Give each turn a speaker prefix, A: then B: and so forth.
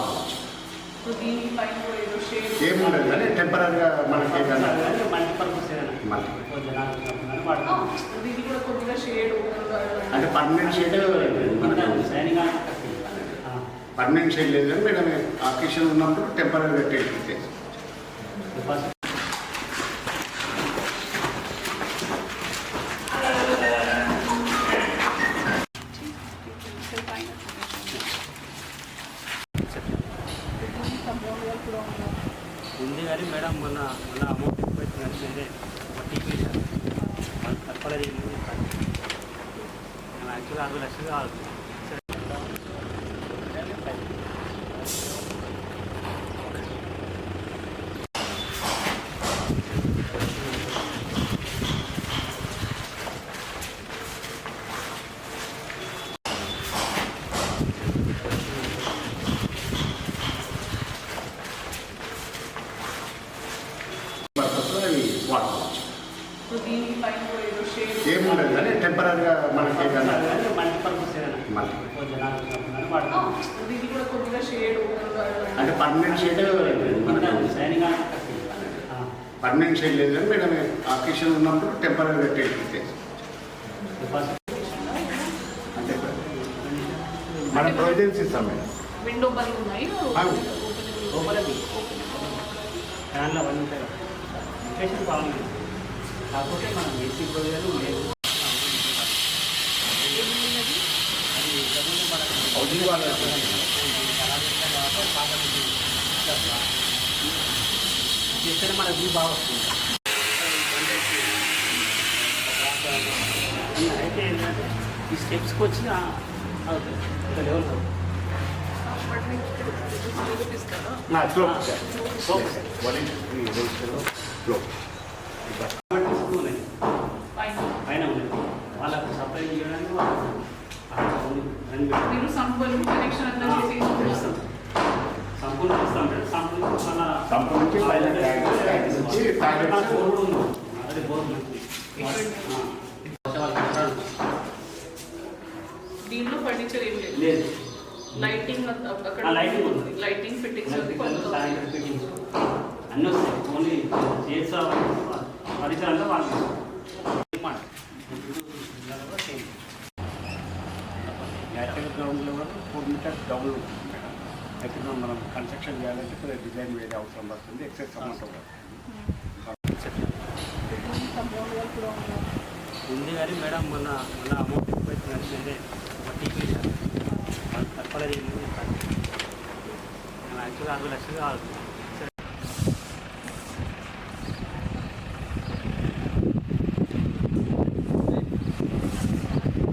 A: వాడుకోవచ్చు.
B: ఏముండదు కానీ టెంపరీగా మనకి అంటే పర్మనెంట్ షేడ్ పర్మనెంట్ షేడ్ లేదు కానీ మేడం అకేషన్ ఉన్నప్పుడు టెంపరీగా టేక్ చేసుకోవచ్చు.
A: ఉంది కానీ మేడం మొన్న అమౌంట్ ఎక్కువ నడిచిందే టీపీ వాళ్ళు తప్పలేదు. నేను యాక్చువల్గా 6 లక్షలు కావాలి.
B: వాడుకోవచ్చు. ఏముండదు కానీ టెంపరీగా మనకి అంటే పర్మనెంట్ షేడ్ పర్మనెంట్ షేడ్ లేదు కానీ మేడం అకేషన్ ఉన్నప్పుడు టెంపరీగా టేక్ చేసుకోవచ్చు. అంటే మనం ప్రొవిజన్స్ ఇస్తాం మేడం.
C: విండో బల్బ్ ఉన్నాయి
A: ఫ్యాన్లో అవన్నీ ఉంటాయి. లొకేషన్ బాగుంది కాకపోతే మనం ఏసీ పోయారు లేదు. చేస్తే మన వ్యూ బాగా వస్తుంది. అయితే ఏంటంటే ఈ స్టెప్స్కి వచ్చిన అవుతుంది ఒక లెవెల్ పైన ఉన్నది వాళ్ళకు సప్లై చేయడానికి
C: మీరు సంపూర్ణ కనెక్షన్ అంతా చేసి
A: సంపూర్ణ ఇస్తాం.
B: సంపూర్ణకి
A: అదే బోర్డు
C: దీంట్లో ఫర్నిచర్ ఏం లేదు.
A: లేదు
C: లైటింగ్ అక్కడ
A: లైటింగ్ ఉంది.
C: లైటింగ్ ఫిట్టింగ్స్
A: ఫిట్టింగ్స్ అన్నీ వస్తాయి. ఓన్లీ చేసా పరిసరాల్లో వాళ్ళు actual ground level 4 metres double ఉంటుంది మేడం. అయితే మనం కన్స్ట్రక్షన్ చేయాలంటే కొద్దిగా డిజైన్ వేరే అవసరం వస్తుంది. ఎక్సెస్ అమౌంట్ ఉంది కానీ మేడం మొన్న అమౌంట్ ఎక్కువ నడిచిందే టీపీ వాళ్ళు తప్పలేదు. నేను యాక్చువల్గా 6 లక్షలు కావాలి.